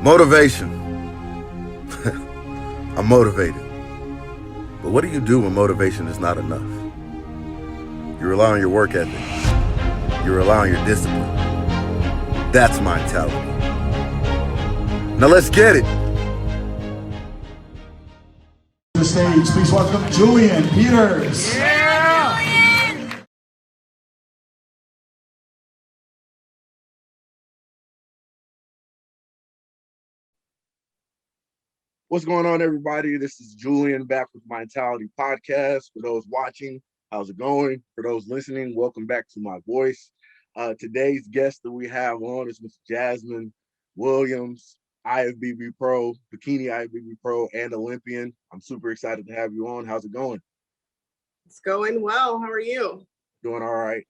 Motivation. I'm motivated. But what do you do when motivation is not enough? You rely on your work ethic. You rely on your discipline. That's my mentality. Now let's get it. To the stage, please welcome Julian Peters. What's going on, everybody? This is Julian back with my Mentality Podcast. For those watching, how's it going? For those listening, welcome back to my voice. Today's guest that we have on is Miss Jasmine Williams, IFBB Pro, Bikini IFBB Pro, and Olympian. I'm super excited to have you on. How's it going? It's going well. How are you? Doing all right.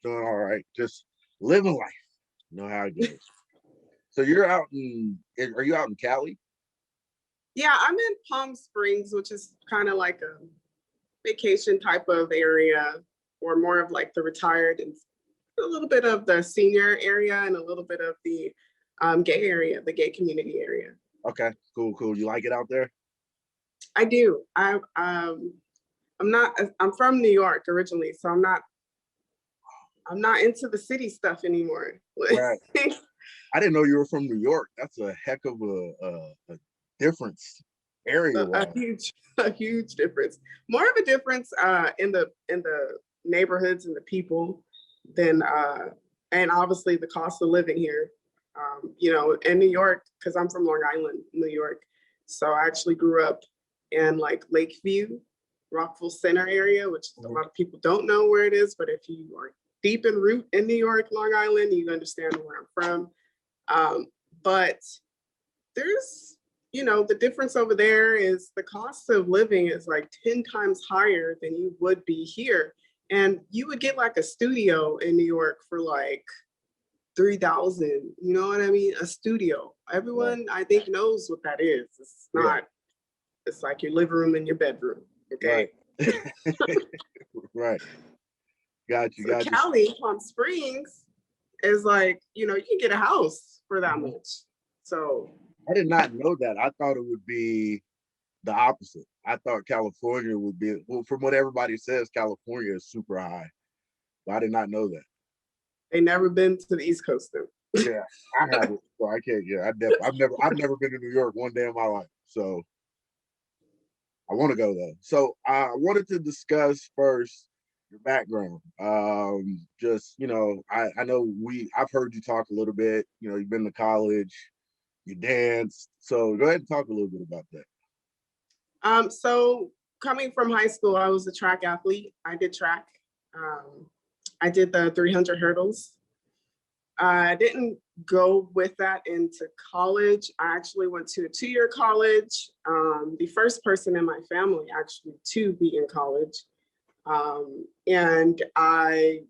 Just living life. You know how it goes. So are you out in Cali? Yeah, I'm in Palm Springs, which is kind of like a vacation type of area, or more of like the retired and a little bit of the senior area and a little bit of the gay area, the gay community area. Okay, cool. You like it out there? I do. I'm from New York originally, so I'm not into the city stuff anymore. Right. I didn't know you were from New York. That's a heck of a difference area. A huge difference. More of a difference in the neighborhoods and the people than and obviously the cost of living here. In New York, because I'm from Long Island, New York. So I actually grew up in like Lakeview, Rockville Center area, which a lot of people don't know where it is, but if you are deep in root in New York, Long Island, you understand where I'm from. But there's the difference over there is the cost of living is like 10 times higher than you would be here. And you would get like a studio in New York for like $3,000. You know what I mean? A studio. Everyone, I think, knows what that is. It's not, it's like your living room and your bedroom. Okay. Right. Got you. Cali, Palm Springs is like, you can get a house for that much. So I did not know that. I thought it would be the opposite. I thought California would be, well, from what everybody says, California is super high. But I did not know that. They never been to the East Coast then. Yeah, I haven't. So I can't. Yeah, I've never been to New York one day in my life. So I want to go though. So I wanted to discuss first your background. I know I've heard you talk a little bit. You've been to college. You danced. So go ahead and talk a little bit about that. So coming from high school, I was a track athlete. I did track. I did the 300 hurdles. I didn't go with that into college. I actually went to a 2-year college. The first person in my family actually to be in college. And I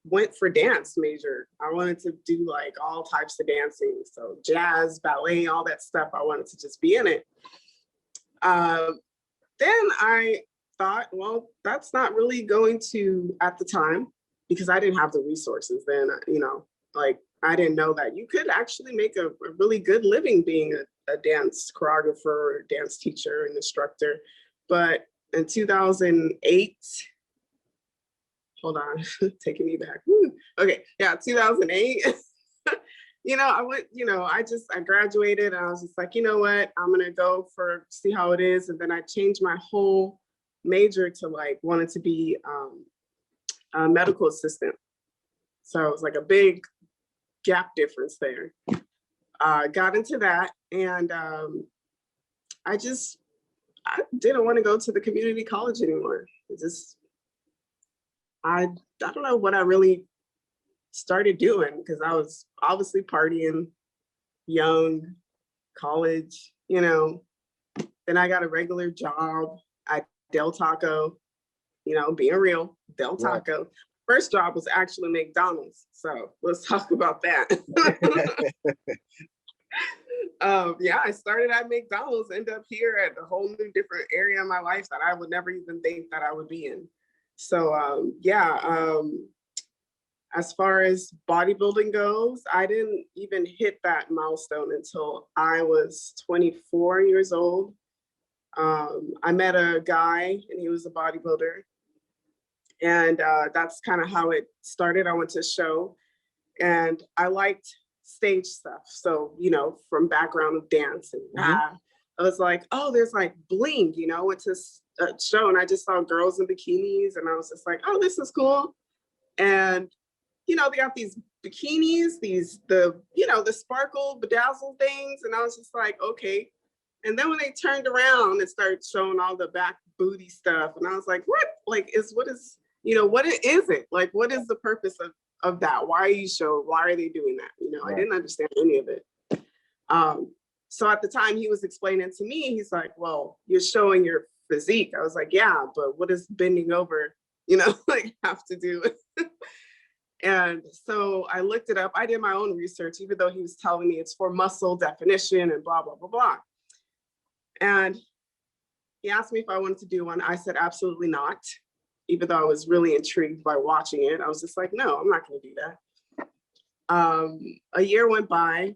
went for dance major. I wanted to do like all types of dancing. So jazz, ballet, all that stuff. I wanted to just be in it. Then I thought, well, that's not really going to, at the time, because I didn't have the resources then, I didn't know that you could actually make a really good living being a dance choreographer, dance teacher, and instructor. But in 2008, hold on, taking me back. Woo. Okay, yeah, 2008. I went, I graduated and I was just like, you know what, I'm gonna go see how it is. And then I changed my whole major to like, wanted to be a medical assistant. So it was like a big gap difference there. Got into that and I didn't want to go to the community college anymore. I don't know what I really started doing because I was obviously partying, young, college, Then I got a regular job at Del Taco, being real, Del Taco. Right. First job was actually McDonald's. So let's talk about that. I started at McDonald's, ended up here at a whole new different area of my life that I would never even think that I would be in. So, As far as bodybuilding goes, I didn't even hit that milestone until I was 24 years old. I met a guy and he was a bodybuilder. And that's kind of how it started. I went to a show and I liked stage stuff. So, you know, from background of dance and I was like, oh, there's like bling, you know, it's a show and I just saw girls in bikinis and I was just like, oh, this is cool. And, you know, they got these bikinis, the sparkle bedazzle things. And I was just like, okay. And then when they turned around and started showing all the back booty stuff, and I was like, what? Like, what is it? Like, what is the purpose of that? Why are they doing that? You know, right. I didn't understand any of it. So at the time he was explaining to me, he's like, well, you're showing your physique. I was like, yeah, but what does bending over, you know, like have to do with? And so I looked it up. I did my own research, even though he was telling me it's for muscle definition and blah, blah, blah, blah. And he asked me if I wanted to do one. I said, absolutely not. Even though I was really intrigued by watching it, I was just like, no, I'm not going to do that. A year went by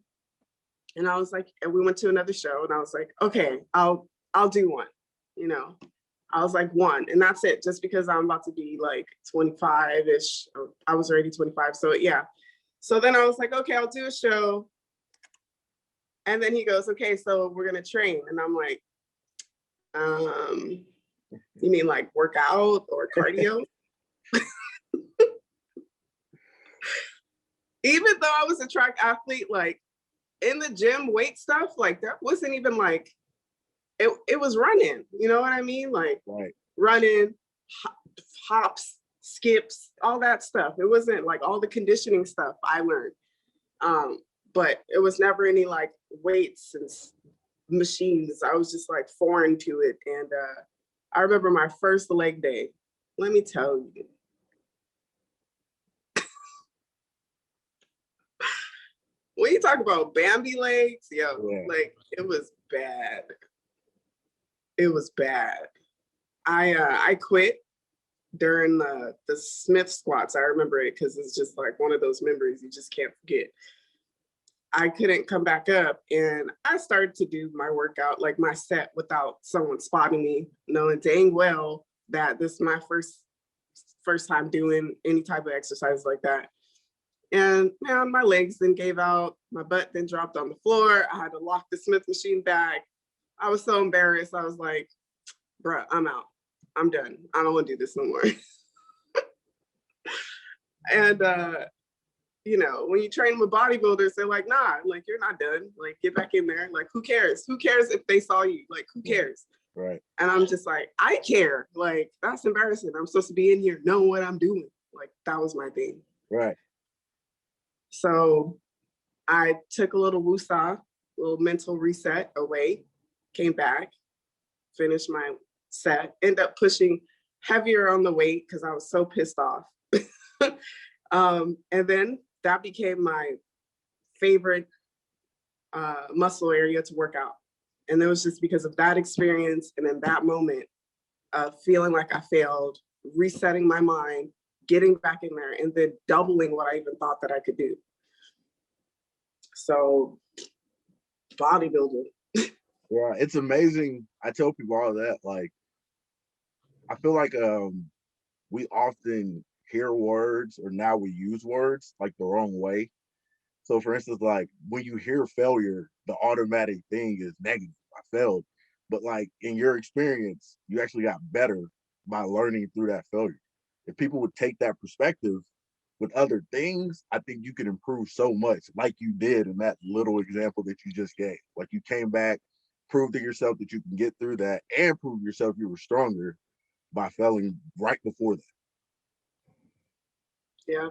and I was like, and we went to another show and I was like, okay, I'll do one, you know. I was like one, and that's it, just because I'm about to be like 25-ish. I was already 25, so yeah. So then I was like, okay, I'll do a show. And then he goes, okay, so we're gonna train. And I'm like, you mean like work out or cardio? Even though I was a track athlete, like in the gym weight stuff, like that wasn't even like, it was running, you know what I mean? Like right. Running, hops, skips, all that stuff. It wasn't like all the conditioning stuff I learned. But it was never any like weights and machines. I was just like foreign to it. And I remember my first leg day. Let me tell you. When you talk about Bambi legs, like it was bad. It was bad. I quit during the Smith squats. I remember it because it's just like one of those memories you just can't forget. I couldn't come back up and I started to do my workout, like my set, without someone spotting me, knowing dang well that this is my first time doing any type of exercise like that. And man, my legs then gave out, my butt then dropped on the floor. I had to lock the Smith machine back. I was so embarrassed. I was like, bruh, I'm out. I'm done. I don't want to do this no more. And, you know, when you train with bodybuilders, they're like, nah, like, you're not done. Like, get back in there. Like, who cares? Who cares if they saw you? Like, who cares? Right. And I'm just like, I care. Like, that's embarrassing. I'm supposed to be in here knowing what I'm doing. Like, that was my thing. Right. So I took a little woosah, a little mental reset away, came back, finished my set, ended up pushing heavier on the weight because I was so pissed off. And then that became my favorite muscle area to work out. And it was just because of that experience and in that moment of feeling like I failed, resetting my mind, getting back in there, and then doubling what I even thought that I could do. So bodybuilding. Yeah, it's amazing. I tell people all that. Like, I feel like we often hear words, or now we use words like the wrong way. So for instance, like when you hear failure, the automatic thing is negative. I failed. But like in your experience, you actually got better by learning through that failure. If people would take that perspective with other things, I think you could improve so much, like you did in that little example that you just gave. Like you came back, proved to yourself that you can get through that, and prove yourself you were stronger by failing right before that. Yeah,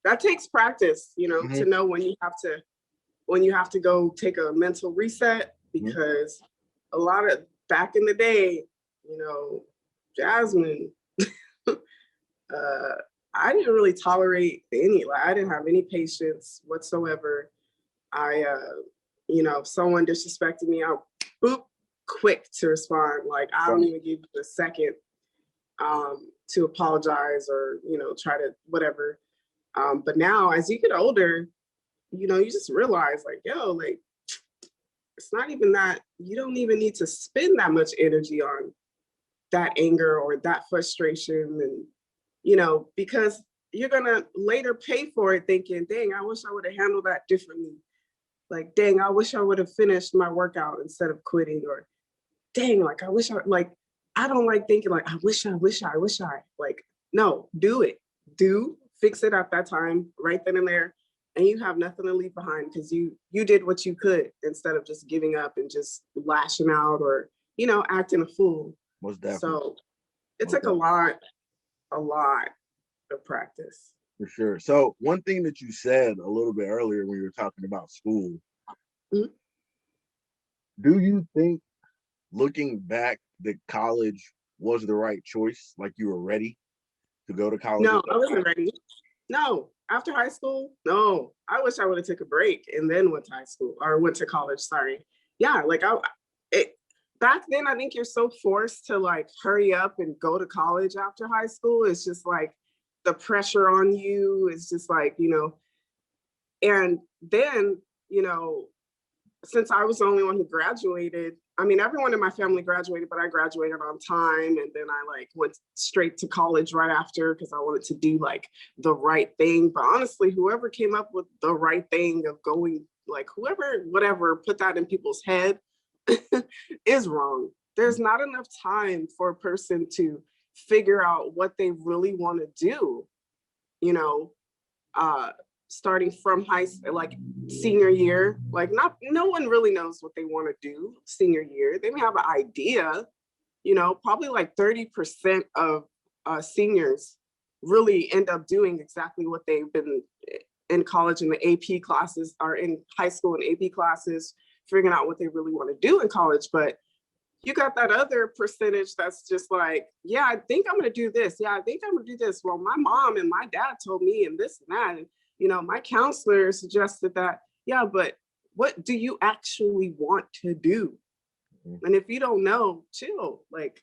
that takes practice, you know, to know when you have to go take a mental reset, because a lot of back in the day, you know, Jasmine, I didn't really tolerate I didn't have any patience whatsoever. You know, if someone disrespected me, I'll quick to respond. Like, I don't even give you a second. to apologize or, try to whatever. But now as you get older, you just realize like, yo, like, it's not even that, you don't even need to spend that much energy on that anger or that frustration. And, because you're gonna later pay for it thinking, dang, I wish I would have handled that differently. Like, dang, I wish I would have finished my workout instead of quitting, or dang, like, I wish I don't like thinking like, I wish I, like, no, do it, fix it at that time, right then and there. And you have nothing to leave behind because you did what you could instead of just giving up and just lashing out or, acting a fool. Most definitely. So it took a lot of practice. For sure. So one thing that you said a little bit earlier when you were talking about school, Mhm. Do you think looking back that college was the right choice? Like you were ready to go to college? No, I wasn't ready. No, after high school, no. I wish I would have took a break and then went to high school or went to college. Sorry. Yeah, like back then, I think you're so forced to like hurry up and go to college after high school. It's just like the pressure on you is just like, and then, since I was the only one who graduated, I mean, everyone in my family graduated, but I graduated on time. And then I like went straight to college right after because I wanted to do like the right thing. But honestly, whoever came up with the right thing of going, like whatever, put that in people's head is wrong. There's not enough time for a person to figure out what they really want to do, starting from like senior year. Like no one really knows what they want to do senior year. They may have an idea, probably like 30% of seniors really end up doing exactly what they've been in college in the AP classes or in high school and AP classes, figuring out what they really want to do in college. But you got that other percentage that's just like, yeah, I think I'm going to do this. Yeah, I think I'm going to do this. Well, my mom and my dad told me and this and that. And, my counselor suggested that. Yeah, but what do you actually want to do? Mm-hmm. And if you don't know, chill. Like,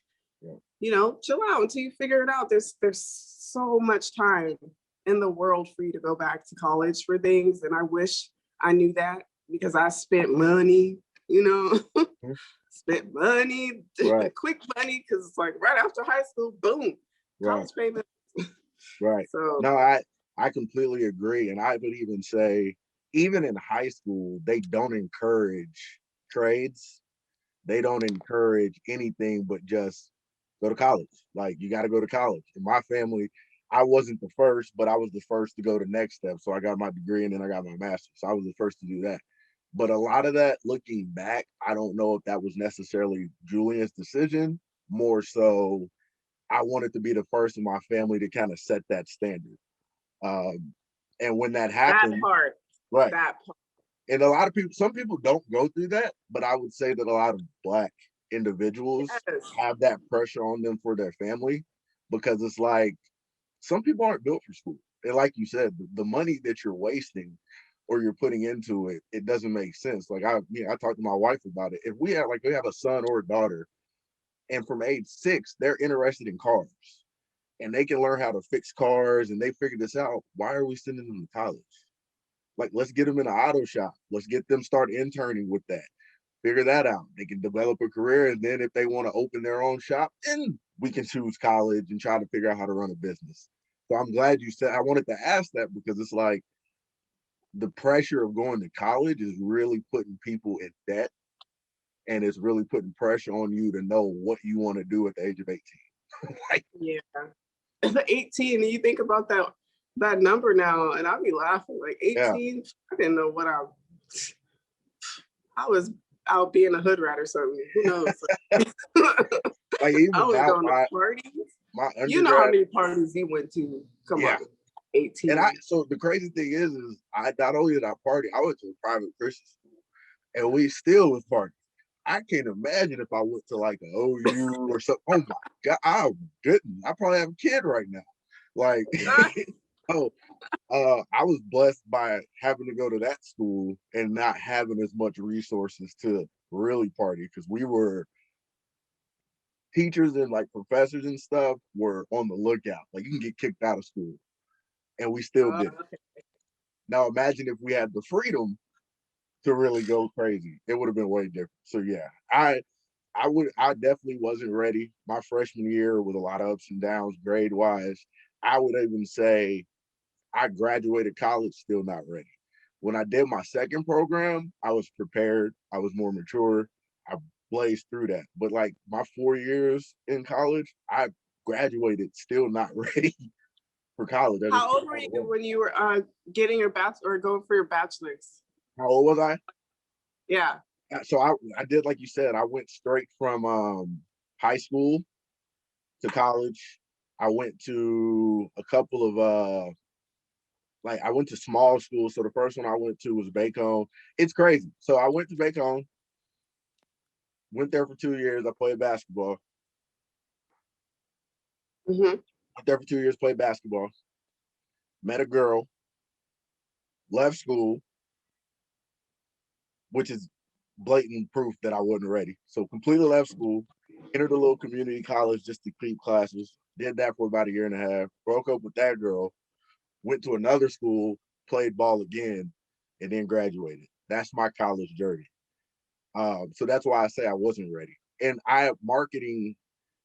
chill out until you figure it out. There's so much time in the world for you to go back to college for things. And I wish I knew that because I spent money, mm-hmm. Spent money, right. Quick money, because it's like right after high school, boom, college payment. Right. So no, I completely agree. And I would even say, even in high school, they don't encourage trades. They don't encourage anything but just go to college. Like you got to go to college. In my family, I wasn't the first, but I was the first to go to next step. So I got my degree and then I got my master's. So I was the first to do that. But a lot of that, looking back, I don't know if that was necessarily Julian's decision. More so, I wanted to be the first in my family to kind of set that standard. And when that happened, that part. And a lot of people, some people don't go through that, but I would say that a lot of Black individuals have that pressure on them for their family, because it's like, some people aren't built for school. And like you said, the money that you're wasting or you're putting into it, it doesn't make sense. Like I talked to my wife about it. If we have a son or a daughter, and from age 6, they're interested in cars and they can learn how to fix cars and they figure this out, why are we sending them to college? Like, let's get them in an auto shop. Let's get them start interning with that. Figure that out. They can develop a career. And then if they want to open their own shop, then we can choose college and try to figure out how to run a business. So I'm glad you said, I wanted to ask that, because it's like the pressure of going to college is really putting people in debt. And it's really putting pressure on you to know what you want to do at the age of 18. Like, yeah. 18, and you think about that number now, and I'll be laughing. Like 18, yeah. I didn't know what I was out being a hood rat or something. Who knows? Like even I was going to parties. You know how many parties he went to. Come on. 18. And so the crazy thing is I not only did I party, I went to a private Christian school, and we still was partying. I can't imagine if I went to like an OU or something. Oh my God, I didn't. I probably have a kid right now. Like, I was blessed by having to go to that school and not having as much resources to really party, because we were teachers and like professors and stuff were on the lookout. Like you can get kicked out of school, and we still did it. Okay. Now imagine if we had the freedom to really go crazy. It would have been way different. So yeah, I definitely wasn't ready. My freshman year with a lot of ups and downs grade wise. I would even say I graduated college still not ready. When I did my second program, I was prepared. I was more mature. I blazed through that. But like my 4 years in college, I graduated still not ready for college. How old were you when you were getting your bachelor or going for your bachelor's? How old was I? Yeah. So I did, like you said, I went straight from high school to college. I went to a couple of I went to small schools. So the first one I went to was Bacon. It's crazy. So I went to Bacon, went there for 2 years. I played basketball. Mm-hmm. Went there for 2 years, played basketball. Met a girl, left school, which is blatant proof that I wasn't ready. So completely left school, entered a little community college just to keep classes. Did that for about a year and a half. Broke up with that girl. Went to another school, played ball again, and then graduated. That's my college journey. So that's why I say I wasn't ready. And marketing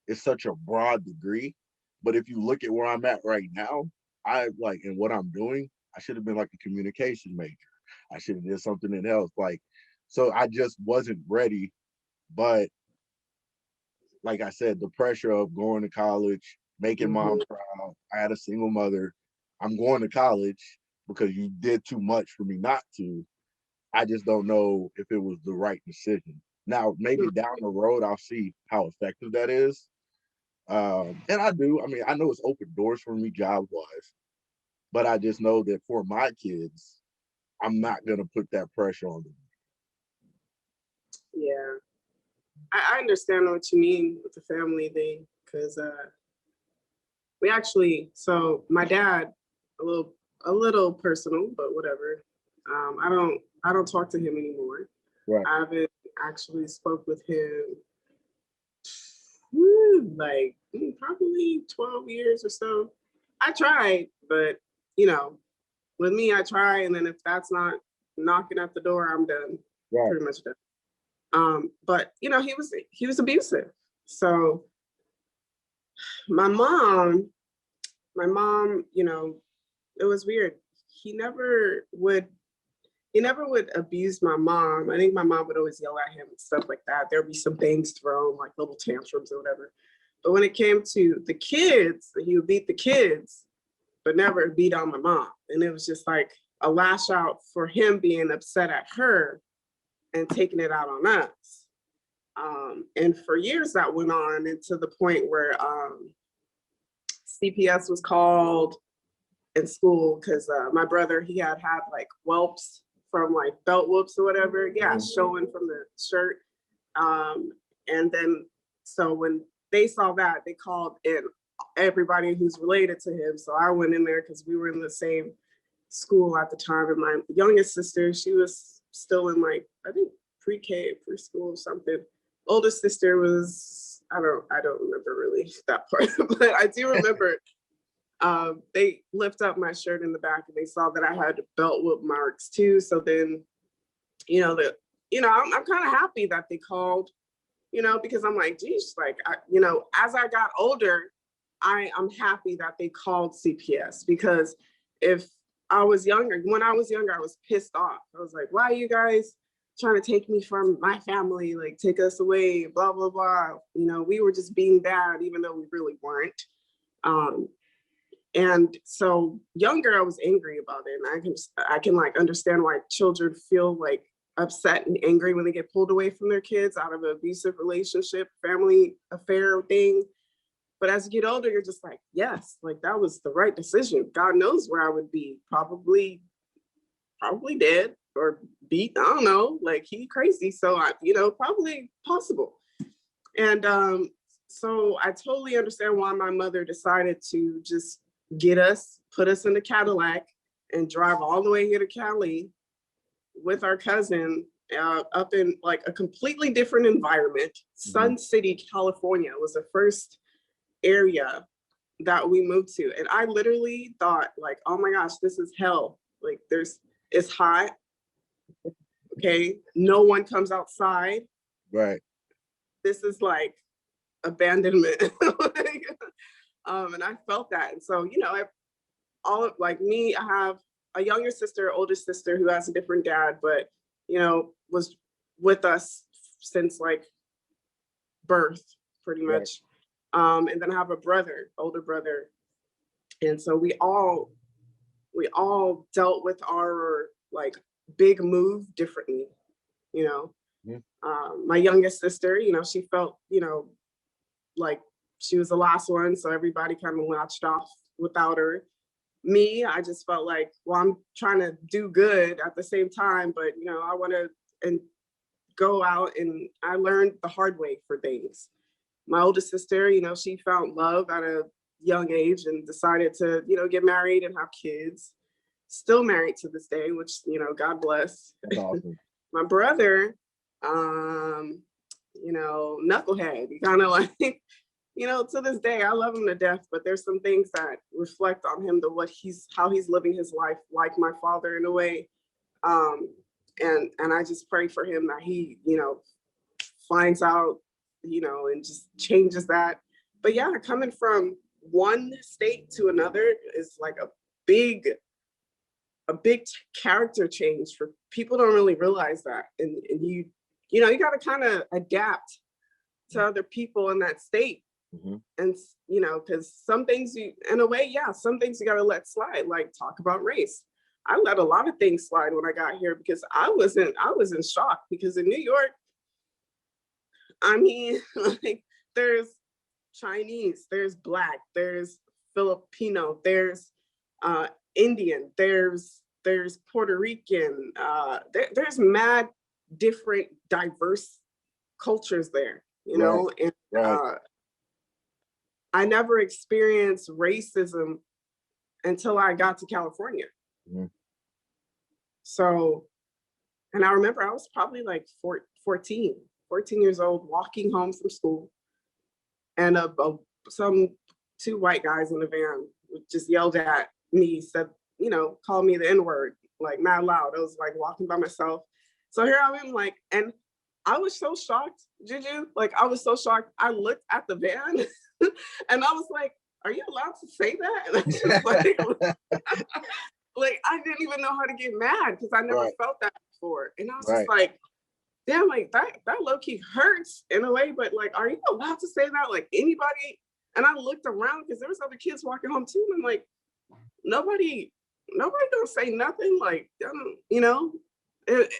is such a broad degree, but if you look at where I'm at right now, and what I'm doing, I should have been like a communication major. I should have did something else. So I just wasn't ready. But like I said, the pressure of going to college, making mom proud. I had a single mother. I'm going to college because you did too much for me not to. I just don't know if it was the right decision. Now, maybe down the road, I'll see how effective that is. And I do. I mean, I know it's opened doors for me job-wise, but I just know that for my kids, I'm not going to put that pressure on them. Yeah. I understand what you mean with the family thing, because my dad, a little personal, but whatever. I don't talk to him anymore. Right. I haven't actually spoke with him probably 12 years or so. I tried, but with me, I try, and then if that's not knocking at the door, I'm done. Right. Pretty much done. But he was abusive. So my mom, it was weird. He never would abuse my mom. I think my mom would always yell at him and stuff like that. There'd be some things thrown, like little tantrums or whatever. But when it came to the kids, he would beat the kids, but never beat on my mom. And it was just like a lash out for him being upset at her and taking it out on us. And for years that went on, and to the point where CPS was called in school because my brother, he had like whelps from like belt whoops or whatever. Yeah, showing from the shirt. And then, so when they saw that, they called in everybody who's related to him. So I went in there because we were in the same school at the time. And my youngest sister, she was still in I think pre-K, preschool or something. Oldest sister was, I don't remember really that part, but I do remember they lift up my shirt in the back and they saw that I had belt whoop marks too. So then, I'm kind of happy that they called, because I'm like, geez, as I got older, I'm happy that they called CPS, because when I was younger, I was pissed off. I was like, why are you guys trying to take me from my family, like take us away, blah, blah, blah. We were just being bad, even though we really weren't. And so younger, I was angry about it. And I can understand why children feel like upset and angry when they get pulled away from their kids out of an abusive relationship, family affair thing. But as you get older, you're just like, yes, that was the right decision. God knows where I would be, probably dead or beat. I don't know, he crazy. So probably possible. And so I totally understand why my mother decided to just put us in the Cadillac and drive all the way here to Cali with our cousin up in like a completely different environment. Sun City, California was the first area that we moved to. And I literally thought like, oh my gosh, this is hell. Like it's hot. Okay. No one comes outside. Right. This is like abandonment. And I felt that. And so, you know, all of like me, I have a younger sister, older sister who has a different dad, but, you know, was with us since like birth, pretty much. Right. And then I have a brother, older brother. And so we all dealt with our like big move differently, you know. My youngest sister, you know, she felt, you know, like she was the last one. So everybody kind of latched off without her. Me, I just felt like, well, I'm trying to do good at the same time, but, you know, I want to and go out, and I learned the hard way for things. My oldest sister, you know, she found love at a young age and decided to, you know, get married and have kids. Still married to this day, which, you know, God bless. That's awesome. My brother, you know, knucklehead. He kind of like, you know, to this day, I love him to death, but there's some things that reflect on him, how he's living his life, like my father in a way. And I just pray for him that he, you know, finds out, you know, and just changes that. But yeah, coming from one state to another is like a big character change. For people don't really realize that. And you know, you got to kind of adapt to other people in that state. And, you know, because some things in a way, yeah, some things you got to let slide, like talk about race. I let a lot of things slide when I got here because I was in shock, because in New York, I mean, like there's Chinese, there's Black, there's Filipino, there's Indian, there's Puerto Rican, there's mad different diverse cultures there, you know, and I never experienced racism until I got to California. So, and I remember I was probably like 14 years old, walking home from school, and some two white guys in the van just yelled at me, said, you know, called me the N-word, like mad loud. I was like walking by myself. So here I am, like, and I was so shocked, Juju, like I was so shocked. I looked at the van and I was like, are you allowed to say that? And I just like, I didn't even know how to get mad because I never felt that before. And I was just like, damn, like that low-key hurts in a way, but like, are you allowed to say that? Like anybody? And I looked around because there was other kids walking home too. And I'm like, nobody don't say nothing. Like, you know, it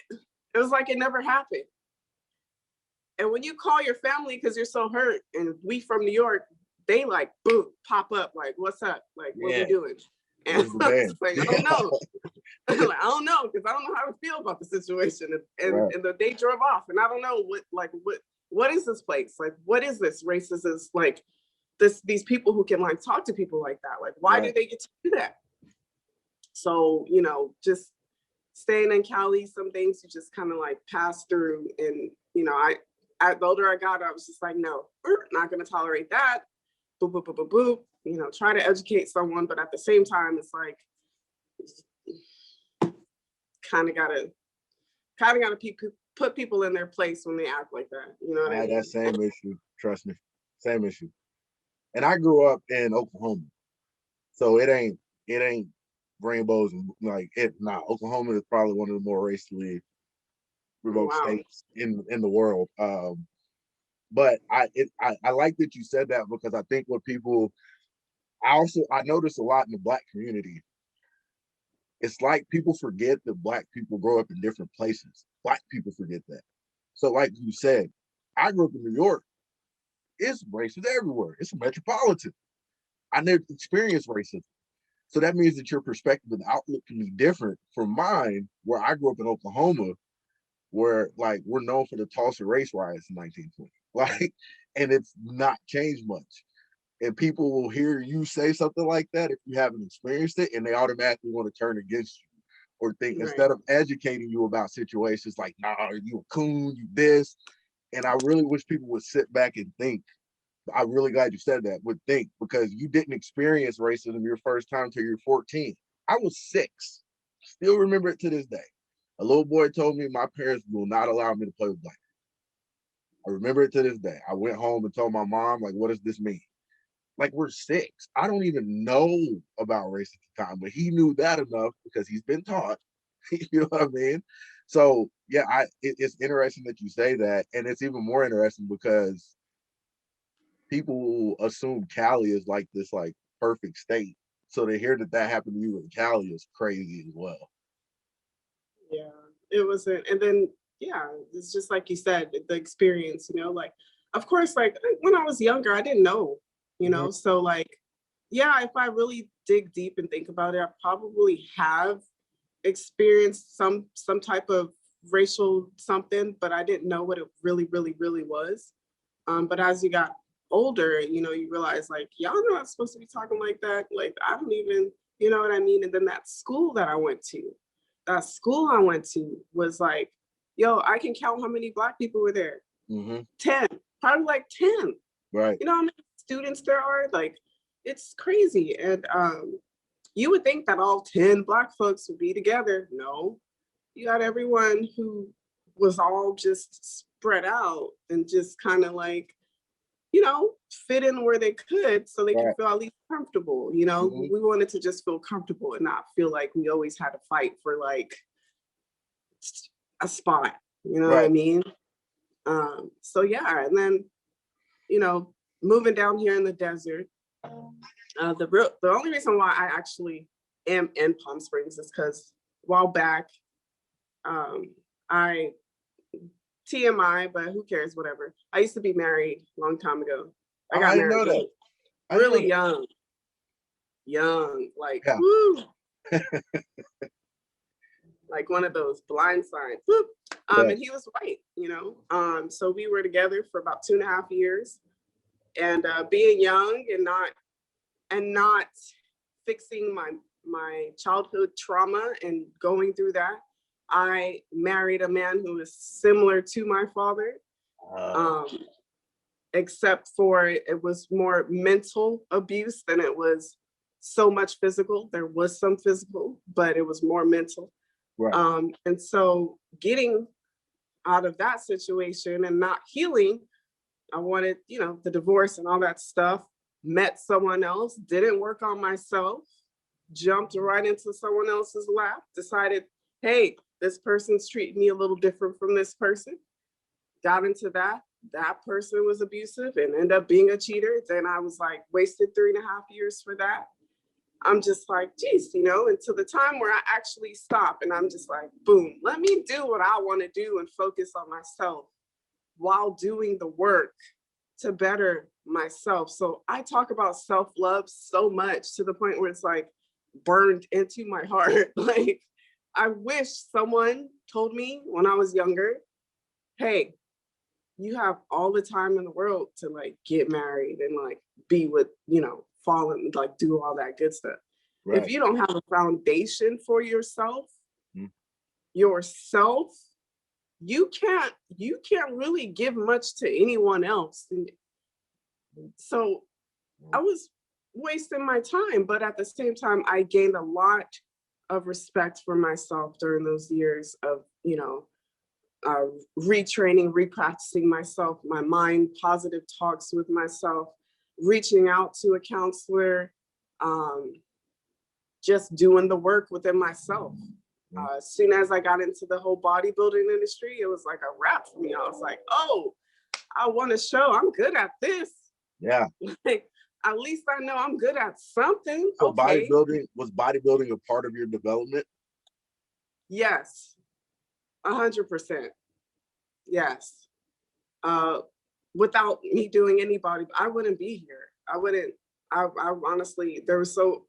was like it never happened. And when you call your family because you're so hurt, and we from New York, they like, boom, pop up, like, what's up? Like, what we doing? And I was like, I don't know. Like, I don't know, because I don't know how to feel about the situation. And they drove off, and I don't know what is this place? Like, what is this? Racist is like these people who can like talk to people like that. Like, why do they get to do that? So, you know, just staying in Cali, some things you just kind of like pass through. And, you know, the older I got, I was just like, no, we're not going to tolerate that. Boop, boop, boop, boop, boop. You know, try to educate someone, but at the same time, it's like, kind of gotta put people in their place when they act like that. You know what I mean? That same issue, trust me, same issue. And I grew up in Oklahoma, so it ain't rainbows and like it. Nah, Oklahoma is probably one of the more racially remote states in the world. But I like that you said that, because I think what people, I notice a lot in the Black community. It's like people forget that Black people grow up in different places. Black people forget that. So like you said, I grew up in New York. It's racist everywhere. It's a metropolitan. I never experienced racism. So that means that your perspective and outlook can be different from mine, where I grew up in Oklahoma, where like we're known for the Tulsa race riots in 1920. Like, and it's not changed much. And people will hear you say something like that if you haven't experienced it, and they automatically want to turn against you or think, Right. instead of educating you about situations like, nah, you a coon, you this. And I really wish people would sit back and think. I'm really glad you said that, would think, because you didn't experience racism your first time until you're 14. I was 6. Still remember it to this day. A little boy told me my parents will not allow me to play with black. I remember it to this day. I went home and told my mom, like, what does this mean? Like, we're 6. I don't even know about race at the time, but he knew that enough because he's been taught. You know what I mean? So yeah, it's interesting that you say that, and it's even more interesting because people assume Cali is like this like perfect state. So to hear that happened to you in Cali is crazy as well. Yeah, it wasn't. And then, yeah, it's just like you said, the experience, you know, like, of course, like when I was younger, I didn't know, you know, so like, yeah, if I really dig deep and think about it, I probably have experienced some type of racial something, but I didn't know what it really, really, really was. But as you got older, you know, you realize like, y'all not supposed to be talking like that. Like, I don't even, you know what I mean? And then that school I went to was like, yo, I can count how many Black people were there. 10, probably like 10. Right. You know how many students there are? Like, it's crazy. And you would think that all 10 Black folks would be together. No, you got everyone who was all just spread out and just kind of like, you know, fit in where they could so they can feel at least comfortable. You know, we wanted to just feel comfortable and not feel like we always had to fight for like a spot. You know what I mean? So yeah, and then, you know, moving down here in the desert, the only reason why I actually am in Palm Springs is because a while back, I TMI, but who cares, whatever. I used to be married a long time ago. I got married really young, like, woo. Like one of those blind signs. Whoop. And he was white, you know. So we were together for about 2.5 years. And being young and not fixing my childhood trauma and going through that, I married a man who was similar to my father, except for it was more mental abuse than it was so much physical. There was some physical, but it was more mental. Right. And so getting out of that situation and not healing, I wanted, you know, the divorce and all that stuff, met someone else, didn't work on myself, jumped right into someone else's lap, decided, hey, this person's treating me a little different from this person. Got into that. That person was abusive and ended up being a cheater. Then I was like, wasted 3.5 years for that. I'm just like, geez, you know, until the time where I actually stop and I'm just like, boom, let me do what I want to do and focus on myself while doing the work to better myself. So I talk about self-love so much to the point where it's like burned into my heart. Like, I wish someone told me when I was younger, hey, you have all the time in the world to like get married and like be with, you know, fall and like do all that good stuff. Right. If you don't have a foundation for yourself, you can't really give much to anyone else. And so I was wasting my time, but at the same time, I gained a lot of respect for myself during those years of, you know, retraining, repracticing myself, my mind, positive talks with myself, reaching out to a counselor, just doing the work within myself. As soon as I got into the whole bodybuilding industry, it was like a wrap for me. I was like, oh, I want to show I'm good at this. Yeah. Like, at least I know I'm good at something. So was bodybuilding a part of your development? Yes, 100%. Yes. Without me doing any body, I wouldn't be here. I honestly, there were so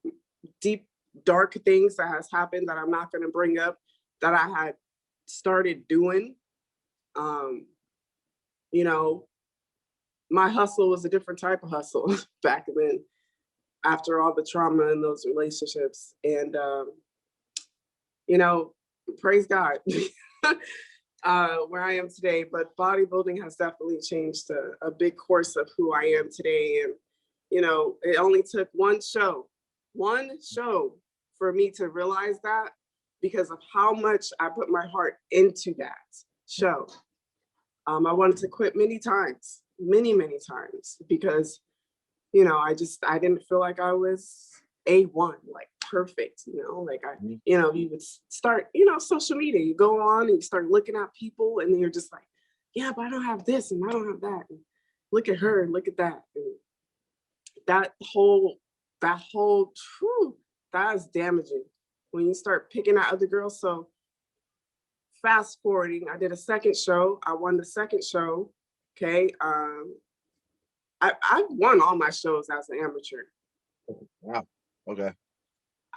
deep, dark things that has happened that I'm not going to bring up that I had started doing. You know, my hustle was a different type of hustle back then after all the trauma in those relationships. And you know, praise God, where I am today. But bodybuilding has definitely changed a big course of who I am today. And, you know, it only took one show for me to realize that, because of how much I put my heart into that show. I wanted to quit many times, many times, because, you know, I didn't feel like I was A1, like perfect, you know, like you know, you would start, you know, social media, you go on and you start looking at people and then you're just like, yeah, but I don't have this and I don't have that. And look at her, look at that. And that whole, whew, that is damaging when you start picking at other girls. So fast forwarding, I did a second show. I won the second show. Okay. I won all my shows as an amateur. Wow. Okay.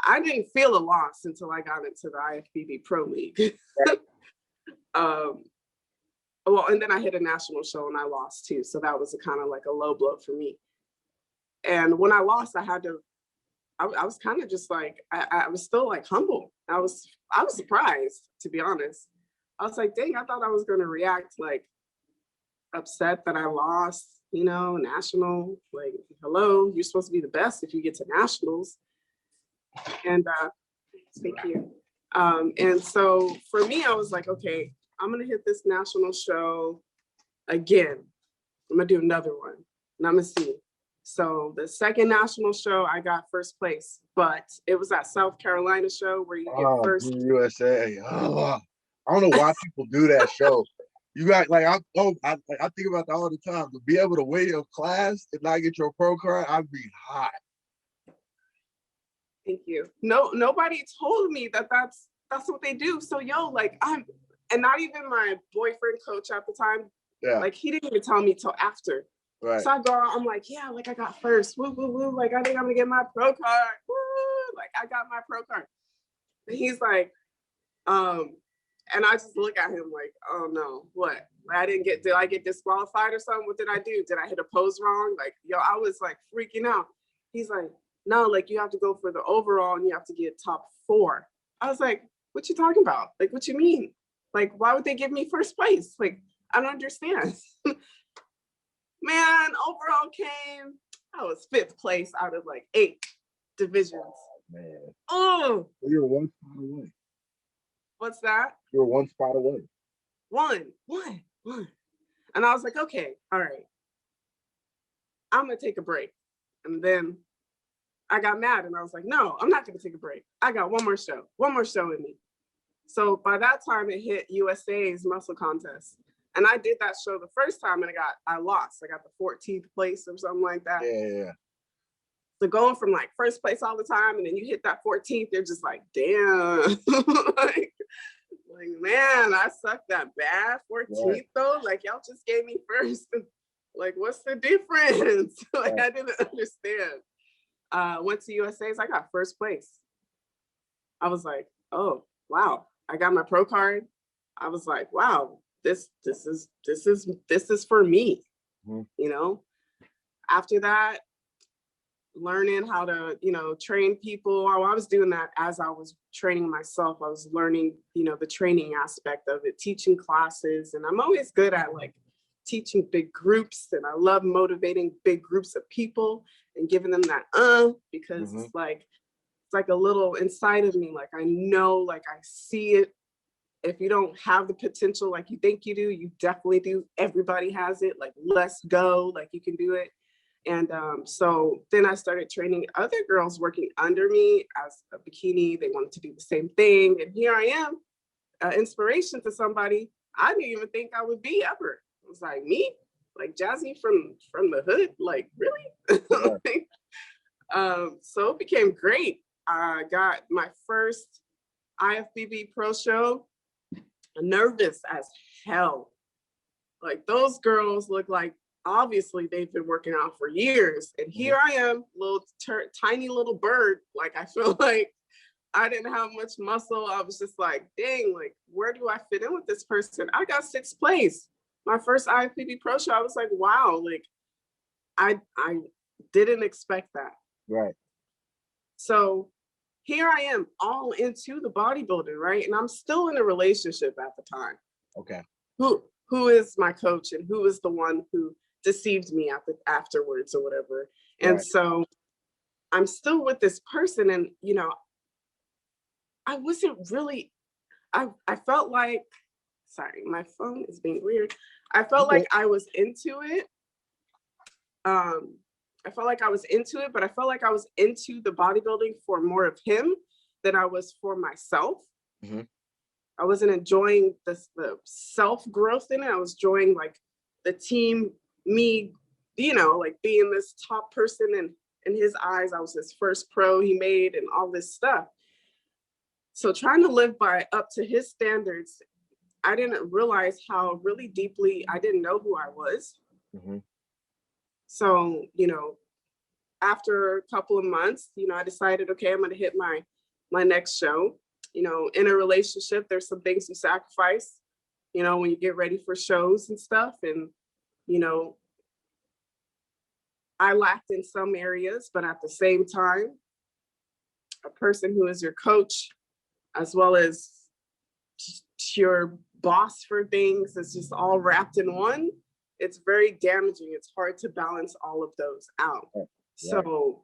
I didn't feel a loss until I got into the IFBB Pro League. Well, and then I hit a national show and I lost too. So that was a kind of like a low blow for me. And when I lost, I was kind of just like, I was still like humble. I was surprised, to be honest. I was like, dang, I thought I was going to react like upset that I lost, you know, national, like, hello, you're supposed to be the best if you get to nationals. And thank you. And so for me, I was like, okay, I'm going to hit this national show again. I'm going to do another one and I'm going to see. So the second national show, I got first place, but it was that South Carolina show where you get first. USA. Oh, I don't know why people do that show. You got like I think about that all the time. To be able to win your class and not get your pro card, I'd be hot. Thank you. No, nobody told me that that's what they do. So like and not even my boyfriend coach at the time. Yeah. Like he didn't even tell me till after. Right. So I go out, I'm like, yeah, like I got first. Woo, woo, woo. Like I think I'm gonna get my pro card. Woo! Like I got my pro card. And he's like, and I just look at him like, oh no, what? Did I get disqualified or something? What did I do? Did I hit a pose wrong? Like, yo, I was like freaking out. He's like, no, like you have to go for the overall and you have to get top 4. I was like, what you talking about? Like, what you mean? Like, why would they give me first place? Like, I don't understand. Man, overall came, I was 5th place out of like 8 divisions. Oh, man. Oh. You were 1 spot away. What's that? You were 1 spot away. One. And I was like, okay, all right. I'm going to take a break. And then I got mad and I was like, no, I'm not going to take a break. I got one more show in me. So by that time it hit USA's muscle contest. And I did that show the first time and I lost. I got the 14th place or something like that. Yeah. So going from like first place all the time and then you hit that 14th, you're just like, damn. like, man, I sucked that bad. 14th right. Though. Like y'all just gave me first. Like, what's the difference? Like I didn't understand. Went to USA's, I got first place. I was like, oh wow. I got my pro card. I was like, wow. This is for me, you know. After that, learning how to, you know, train people. I was doing that as I was training myself. I was learning, you know, the training aspect of it, teaching classes, and I'm always good at like teaching big groups, and I love motivating big groups of people and giving them that because it's like a little inside of me. Like I know, like I see it. If you don't have the potential like you think you do, you definitely do. Everybody has it. Like, let's go. Like, you can do it. And so then I started training other girls working under me as a bikini. They wanted to do the same thing. And here I am, inspiration to somebody I didn't even think I would be ever. It was like, me? Like Jazzy from the hood? Like, really? So it became great. I got my first IFBB pro show. Nervous as hell. Like those girls look like obviously they've been working out for years, and here I am, tiny little bird. Like I feel like I didn't have much muscle. I was just like, dang, like where do I fit in with this person? I got 6th place. My first IFBB pro show. I was like, wow, like I didn't expect that. Right. So here I am all into the bodybuilding, right? And I'm still in a relationship at the time. Okay. Who is my coach and who is the one who deceived me afterwards or whatever. And so I'm still with this person, and I wasn't really, I felt like, sorry, my phone is being weird. I felt like I was into it. I felt like I was into it, but I felt like I was into the bodybuilding for more of him than I was for myself. Mm-hmm. I wasn't enjoying the self-growth in it. I was enjoying like the team, me, like being this top person, and in his eyes, I was his first pro he made and all this stuff. So trying to live up to his standards, I didn't realize how really deeply I didn't know who I was. Mm-hmm. So, after a couple of months, I decided, okay, I'm going to hit my next show. In a relationship, there's some things you sacrifice, when you get ready for shows and stuff. And, I lacked in some areas, but at the same time, a person who is your coach, as well as your boss for things, is just all wrapped in one. It's very damaging. It's hard to balance all of those out. Right. So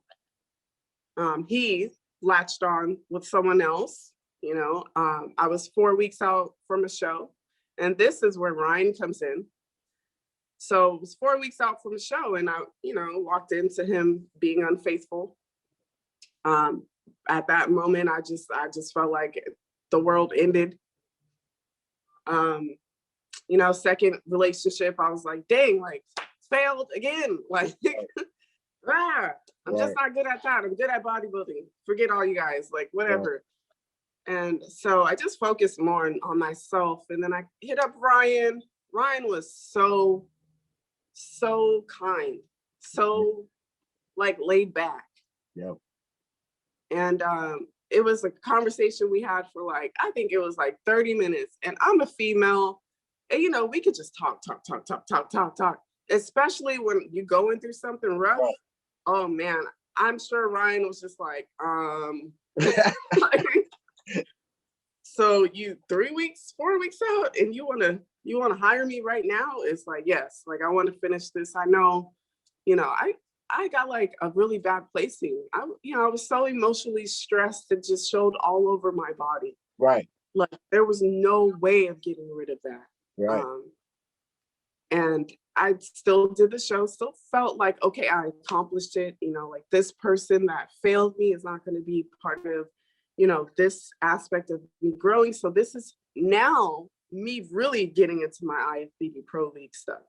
he latched on with someone else. I was 4 weeks out from a show, and this is where Ryan comes in. So it was 4 weeks out from a show, and I, walked into him being unfaithful. At that moment, I just felt like the world ended. Second relationship, I was like, dang, like failed again. Like, I'm just not good at that. I'm good at bodybuilding. Forget all you guys, like whatever. And so I just focused more on myself. And then I hit up Ryan. Ryan was so kind, so like laid back. Yep. And it was a conversation we had for like, I think it was like 30 minutes. And I'm a female, and we could just talk, especially when you're going through something rough. Right. Oh man, I'm sure Ryan was just like, so you 3 weeks, 4 weeks out, and you want to hire me right now? It's like, yes, like I want to finish this. I know, I got like a really bad placing. I was so emotionally stressed, it just showed all over my body. Right. Like there was no way of getting rid of that. Right. And I still did the show, still felt like, okay, I accomplished it. Like this person that failed me is not going to be part of, this aspect of me growing. So this is now me really getting into my IFBB Pro League stuff.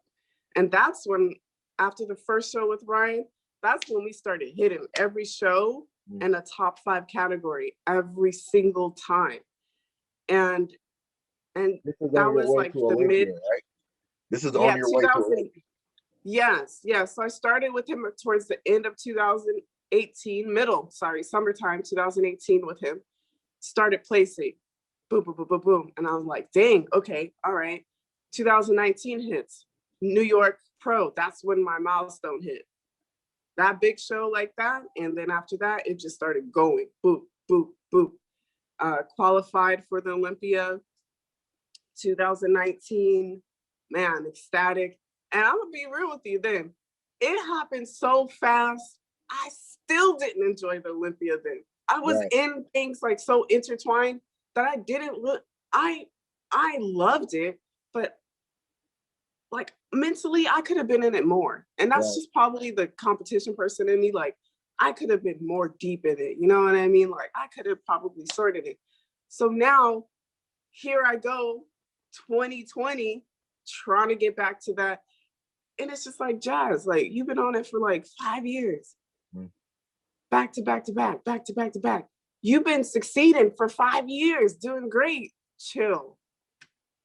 And that's when, after the first show with Ryan, that's when we started hitting every show in a top 5 category every single time. And that was like the Olympian, mid, right? This is on your way to Olympian. Yes. So I started with him towards the end of 2018, summertime 2018 with him. Started placing, boom, boom, boom, boom, boom. And I was like, dang, okay, all right. 2019 hits, New York Pro. That's when my milestone hit. That big show like that. And then after that, it just started going, boop, boop, boop. Qualified for the Olympia 2019, man, ecstatic. And I'm gonna be real with you then. It happened so fast, I still didn't enjoy the Olympia then. I was in things like so intertwined that I didn't look, I loved it, but like mentally, I could have been in it more. And that's just probably the competition person in me. Like, I could have been more deep in it. You know what I mean? Like, I could have probably sorted it. So now, here I go, 2020, trying to get back to that. And it's just like, Jazz, like, you've been on it for like 5 years. Back to back to back, back to back to back. You've been succeeding for 5 years, doing great. Chill.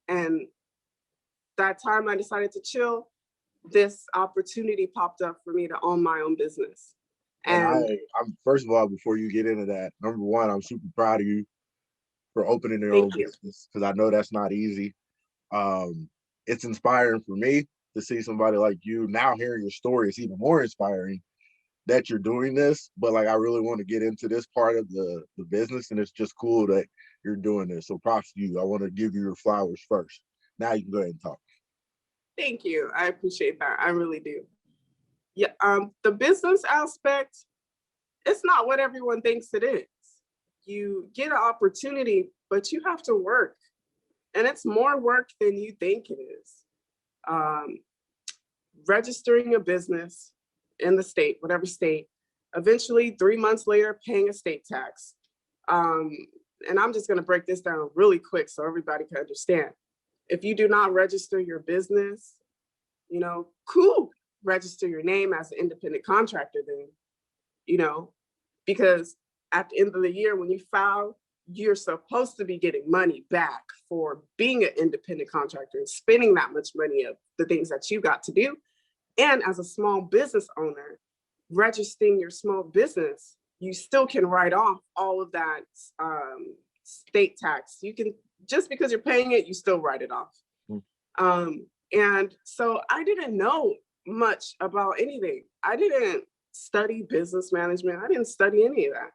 And that time I decided to chill, this opportunity popped up for me to own my own business. And I'm first of all, before you get into that, number one, I'm super proud of you for opening your own business, because I know that's not easy. It's inspiring for me to see somebody like you. Now hearing your story is even more inspiring, that you're doing this, but like I really want to get into this part of the business, and it's just cool that you're doing this. So props to you. I want to give you your flowers first. Now you can go ahead and talk. Thank you. I appreciate that. I really do. Yeah. The business aspect, it's not what everyone thinks it is. You get an opportunity, but you have to work, and it's more work than you think it is. Registering a business in the state, whatever state, eventually 3 months later, paying a state tax. And I'm just going to break this down really quick so everybody can understand. If you do not register your business, you know, cool, register your name as an independent contractor then, you know, because at the end of the year, when you file, you're supposed to be getting money back for being an independent contractor and spending that much money of the things that you got to do. And as a small business owner, registering your small business, you still can write off all of that state tax. You can, just because you're paying it, you still write it off. And so I didn't know much about anything. I didn't study business management. I didn't study any of that.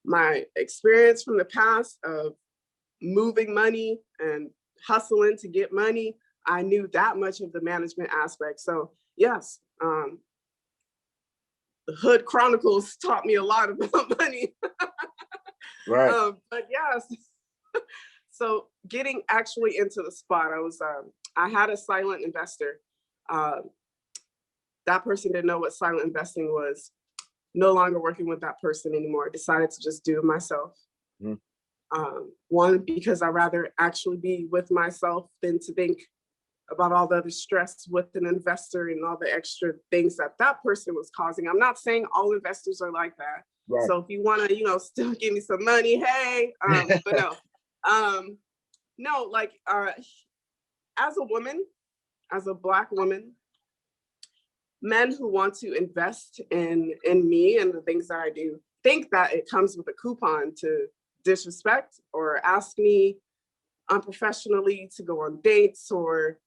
My experience from the past of moving money and hustling to get money, I knew that much of the management aspect. So yes, the Hood Chronicles taught me a lot about money. Right. But yes, so getting actually into the spot, I had a silent investor. That person didn't know what silent investing was. No longer working with that person anymore. I decided to just do it myself. One, because I'd rather actually be with myself than to think about all the other stress with an investor and all the extra things that that person was causing. I'm not saying all investors are like that. Right. So if you want to, you know, still give me some money, hey, but no, like as a woman, as a Black woman, men who want to invest in me and the things that I do think that it comes with a coupon to disrespect or ask me unprofessionally to go on dates or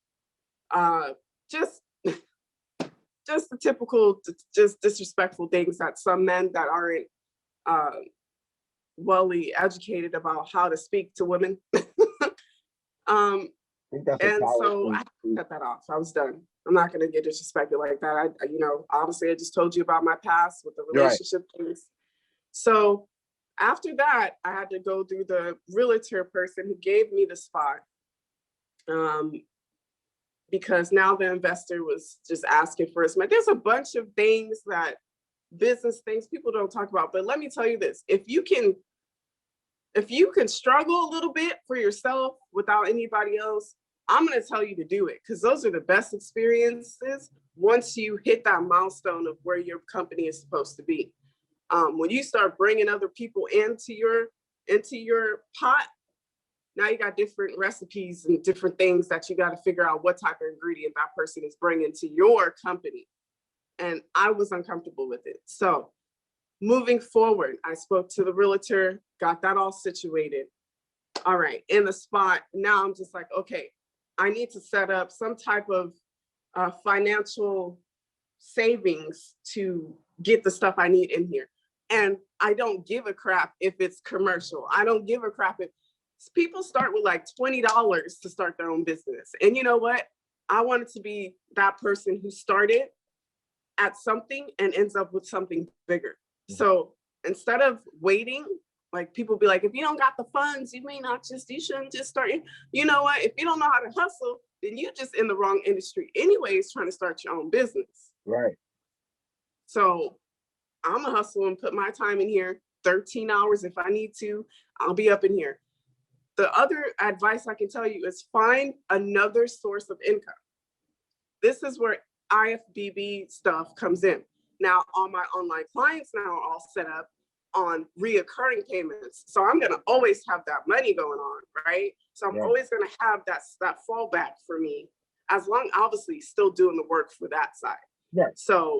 just the typical, just disrespectful things that some men that aren't wellly educated about how to speak to women. And so I cut that off. I was done. I'm not going to get disrespected like that. I, you know, obviously I just told you about my past with the relationship things. So after that, I had to go through the realtor person who gave me the spot. Because now the investor was just asking for his money. There's a bunch of things that business things people don't talk about. But let me tell you this, if you can struggle a little bit for yourself without anybody else, I'm going to tell you to do it, because those are the best experiences once you hit that milestone of where your company is supposed to be. When you start bringing other people into your pot, now you got different recipes and different things that you got to figure out what type of ingredient that person is bringing to your company. And I was uncomfortable with it. So moving forward, I spoke to the realtor, got that all situated. All right, in the spot, now I'm just like, okay, I need to set up some type of financial savings to get the stuff I need in here. And I don't give a crap if it's commercial. I don't give a crap if people start with like $20 to start their own business. And you know what? I wanted to be that person who started at something and ends up with something bigger. So instead of waiting, like people be like, if you don't got the funds, you shouldn't just start. You know what? If you don't know how to hustle, then you just in the wrong industry anyways, trying to start your own business. Right. So I'm gonna hustle and put my time in here, 13 hours if I need to, I'll be up in here. The other advice I can tell you is find another source of income. This is where IFBB stuff comes in. Now, all my online clients now are all set up on reoccurring payments. So I'm going to always have that money going on, right? So I'm always going to have that fallback for me, as long, obviously, still doing the work for that side. Right. So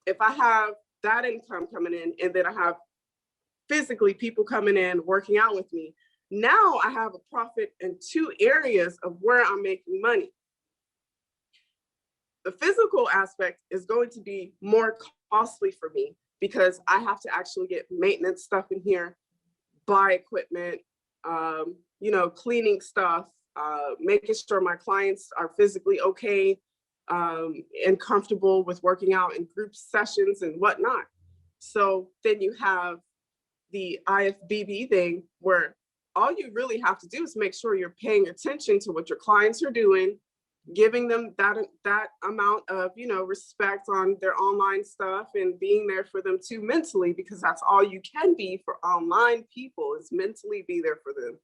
if I have that income coming in, and then I have physically people coming in, working out with me, now I have a profit in two areas of where I'm making money. The physical aspect is going to be more costly for me because I have to actually get maintenance stuff in here, buy equipment, cleaning stuff, making sure my clients are physically okay and comfortable with working out in group sessions and whatnot. So then you have the IFBB thing where all you really have to do is make sure you're paying attention to what your clients are doing, giving them that amount of, respect on their online stuff and being there for them too mentally, because that's all you can be for online people is mentally be there for them.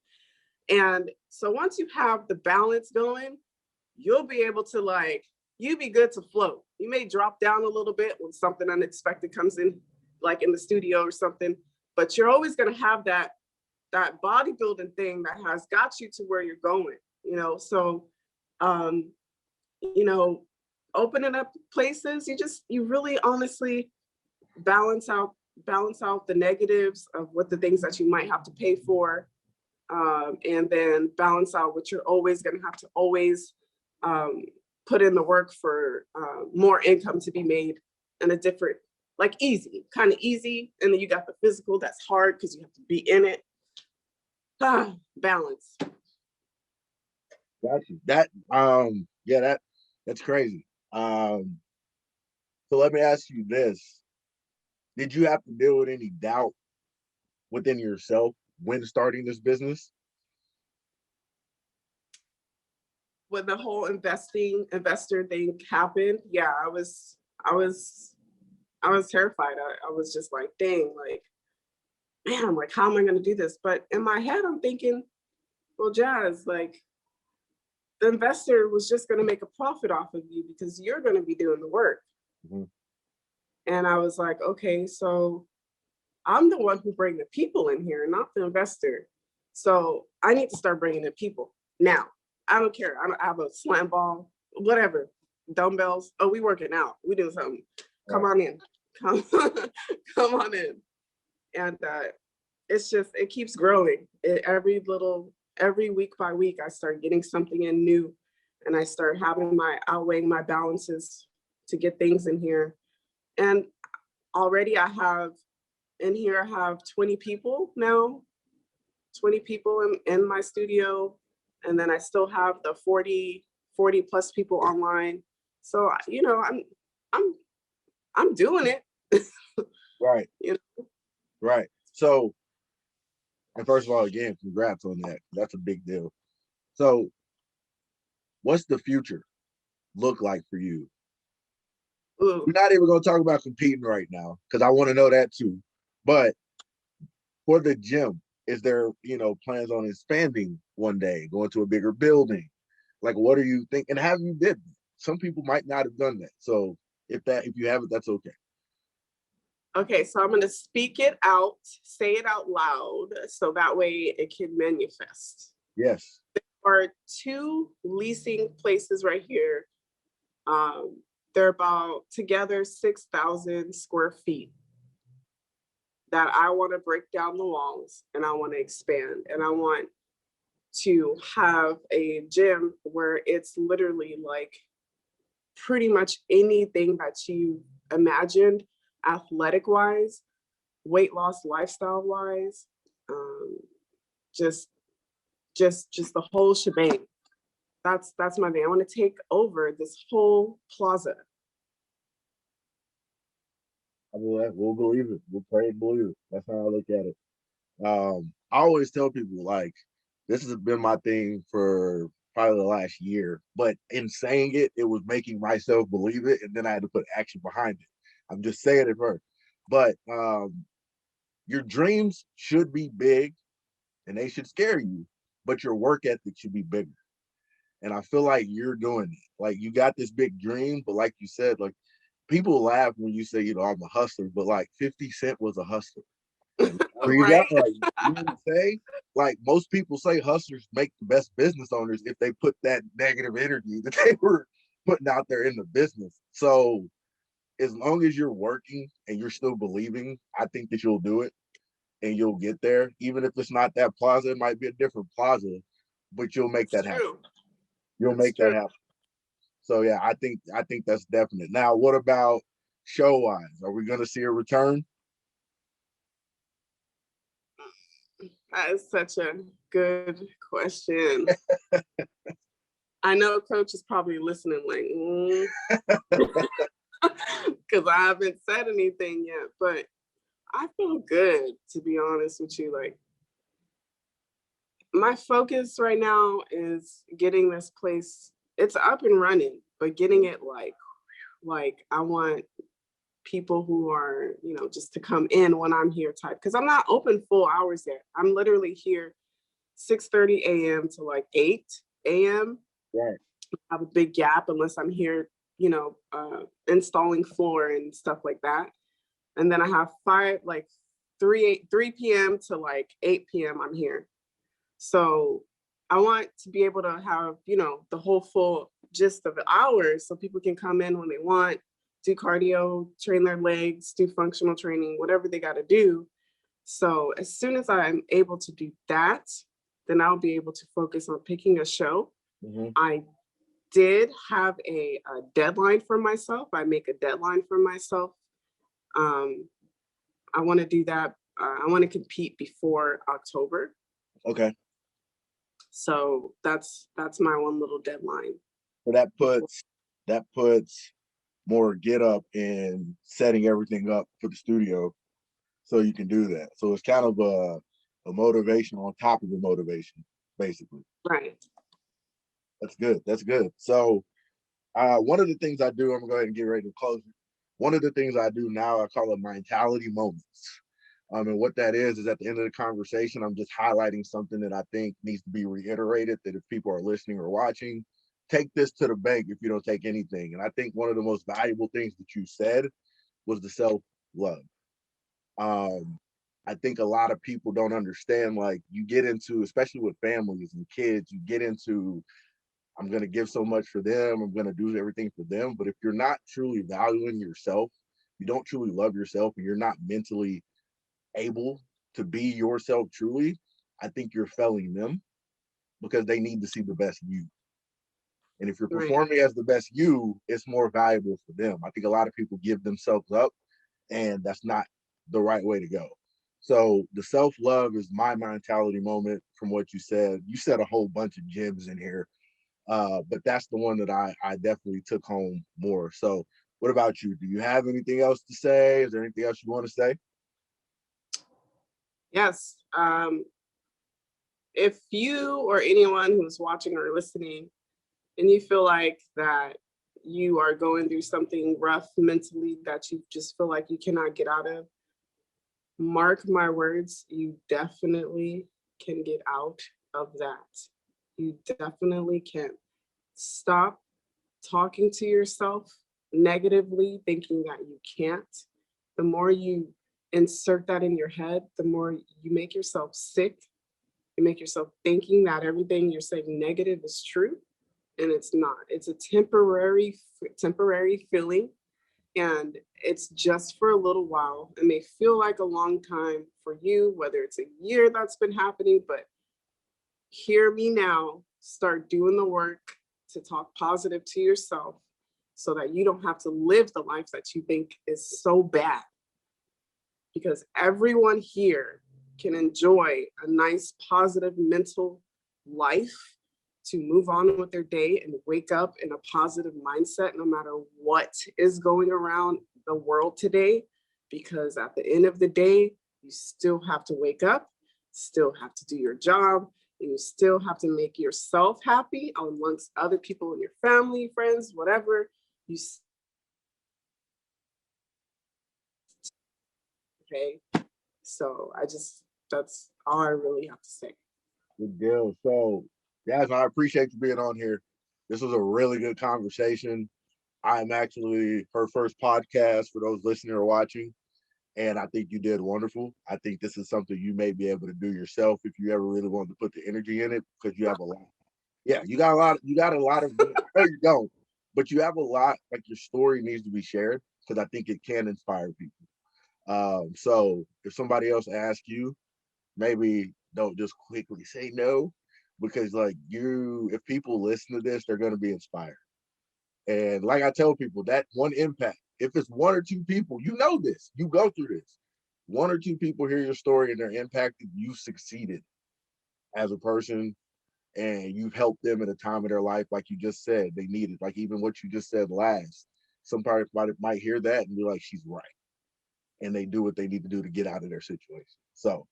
And so once you have the balance going, you'll be able to you be good to float. You may drop down a little bit when something unexpected comes in, like in the studio or something, but you're always going to have that bodybuilding thing that has got you to where you're going, so opening up places, you really honestly balance out the negatives of what the things that you might have to pay for, and then balance out what you're always going to have to always put in the work for more income to be made in a different, kind of easy. And then you got the physical that's hard because you have to be in it. Balance. Got you. That's crazy. So let me ask you this. Did you have to deal with any doubt within yourself when starting this business? When the whole investor thing happened, yeah, I was terrified. I was just like, dang, man, how am I going to do this? But in my head, I'm thinking, well, Jazz, the investor was just going to make a profit off of you because you're going to be doing the work. Mm-hmm. And I was like, okay, so I'm the one who bring the people in here, not the investor. So I need to start bringing in people now. I don't care. I have a slam ball, whatever, dumbbells. Oh, we working out. We doing something. Come on in. Come on in. And it keeps growing. Every week by week, I start getting something in new, and I start outweighing my balances to get things in here. And already I have 20 people now, 20 people in my studio. And then I still have the 40 plus people online. So, I'm doing it. Right. Right. So, and first of all, again, congrats on that. That's a big deal. So what's the future look like for you? Ooh. We're not even going to talk about competing right now because I want to know that too. But for the gym, is there, plans on expanding one day, going to a bigger building? What are you thinking? And have you did? Some people might not have done that. So if you haven't, that's okay. Okay, so I'm going to speak it out, say it out loud, so that way it can manifest. Yes. There are 2 leasing places right here. They're about together 6,000 square feet that I want to break down the walls, and I want to expand, and I want to have a gym where it's literally pretty much anything that you imagined, athletic wise, weight loss, lifestyle wise, just the whole shebang. That's my thing. I want to take over this whole plaza. We'll believe it. We'll pray and believe it. That's how I look at it. I always tell people this has been my thing for probably the last year, but in saying it, it was making myself believe it, and then I had to put action behind it. I'm just saying it first. But your dreams should be big and they should scare you, but your work ethic should be bigger. And I feel like you're doing it. You got this big dream, but like you said, people laugh when you say, I'm a hustler, but 50 Cent was a hustler. Right. Most people say hustlers make the best business owners if they put that negative energy that they were putting out there in the business. So as long as you're working and you're still believing, I think that you'll do it and you'll get there. Even if it's not that plaza, it might be a different plaza, but you'll make that happen. You'll make that happen. So yeah, I think that's definite. Now, what about show-wise? Are we going to see a return? That is such a good question. I know Coach is probably listening like, because I haven't said anything yet, but I feel good, to be honest with you. Like, my focus right now is getting this place, it's up and running, but getting it like I want people who are, just to come in when I'm here type, because I'm not open full hours yet. I'm literally here 6:30 a.m. to like 8 a.m. Right. I have a big gap unless I'm here, installing floor and stuff like that. And then I have 3 p.m. to like 8 p.m. I'm here. So I want to be able to have, the whole full gist of the hours so people can come in when they want, do cardio, train their legs, do functional training, whatever they got to do. So as soon as I'm able to do that, then I'll be able to focus on picking a show. Mm-hmm. I did have a deadline for myself. I make a deadline for myself. I want to do that. I want to compete before October. Okay. So that's my one little deadline. So that puts more get up in setting everything up for the studio so you can do that. So it's kind of a motivation on top of the motivation, basically. Right. That's good. That's good. So one of the things I do, I'm going to go ahead and get ready to close it. One of the things I do now, I call it mentality moments. And what that is at the end of the conversation, I'm just highlighting something that I think needs to be reiterated, that if people are listening or watching, take this to the bank if you don't take anything. And I think one of the most valuable things that you said was the self-love. I think a lot of people don't understand, like, you get into, especially with families and kids, you get into, I'm going to give so much for them, I'm going to do everything for them. But if you're not truly valuing yourself, you don't truly love yourself, and you're not mentally able to be yourself truly, I think you're failing them, because they need to see the best you. And if you're performing as the best you, it's more valuable for them. I think a lot of people give themselves up, and that's not the right way to go. So the self-love is my mentality moment from what you said. You said a whole bunch of gems in here, but that's the one that I definitely took home more. So what about you? Do you have anything else to say? Is there anything else you want to say? Yes. If you or anyone who's watching or listening, and you feel like that you are going through something rough mentally that you just feel like you cannot get out of, mark my words, you definitely can get out of that. You definitely can. Stop talking to yourself negatively, thinking that you can't. The more you insert that in your head, the more you make yourself sick. You make yourself thinking that everything you're saying negative is true, and it's not. It's a temporary feeling, and it's just for a little while. It may feel like a long time for you, whether it's a year that's been happening, but hear me now. Start doing the work to talk positive to yourself so that you don't have to live the life that you think is so bad. Because everyone here can enjoy a nice, positive mental life to move on with their day and wake up in a positive mindset no matter what is going around the world today. Because at the end of the day, you still have to wake up, still have to do your job, and you still have to make yourself happy amongst other people in your family, friends, whatever. Okay. So that's all I really have to say. Good deal. So, Jasmine, I appreciate you being on here. This was a really good conversation. I'm actually her first podcast for those listening or watching, and I think you did wonderful. I think this is something you may be able to do yourself if you ever really wanted to put the energy in it, because you have a lot. Yeah, you got a lot. You got a lot of. No, you don't, but you have a lot. Like, your story needs to be shared, because I think it can inspire people. So if somebody else asks you, maybe don't just quickly say no, because if people listen to this, they're going to be inspired. And like I tell people, that one impact, if it's one or two people, you know this, you go through this. One or two people hear your story and they're impacted, you succeeded as a person, and you've helped them at a time of their life, like you just said, they needed. Like even what you just said last, somebody might hear that and be like, she's right. And they do what they need to do to get out of their situation. So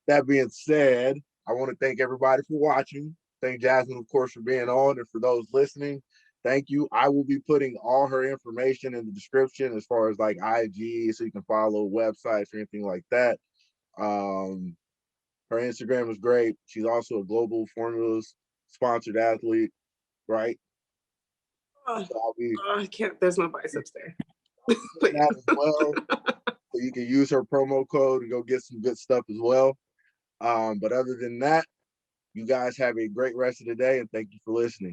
that being said, I want to thank everybody for watching. Thank Jasmine, of course, for being on. And for those listening, thank you. I will be putting all her information in the description as far as like IG, so you can follow websites or anything like that. Her Instagram is great. She's also a Global Formulas sponsored athlete, right? So I can't, there's no biceps there. that as well. So you can use her promo code and go get some good stuff as well. But other than that, you guys have a great rest of the day, and thank you for listening.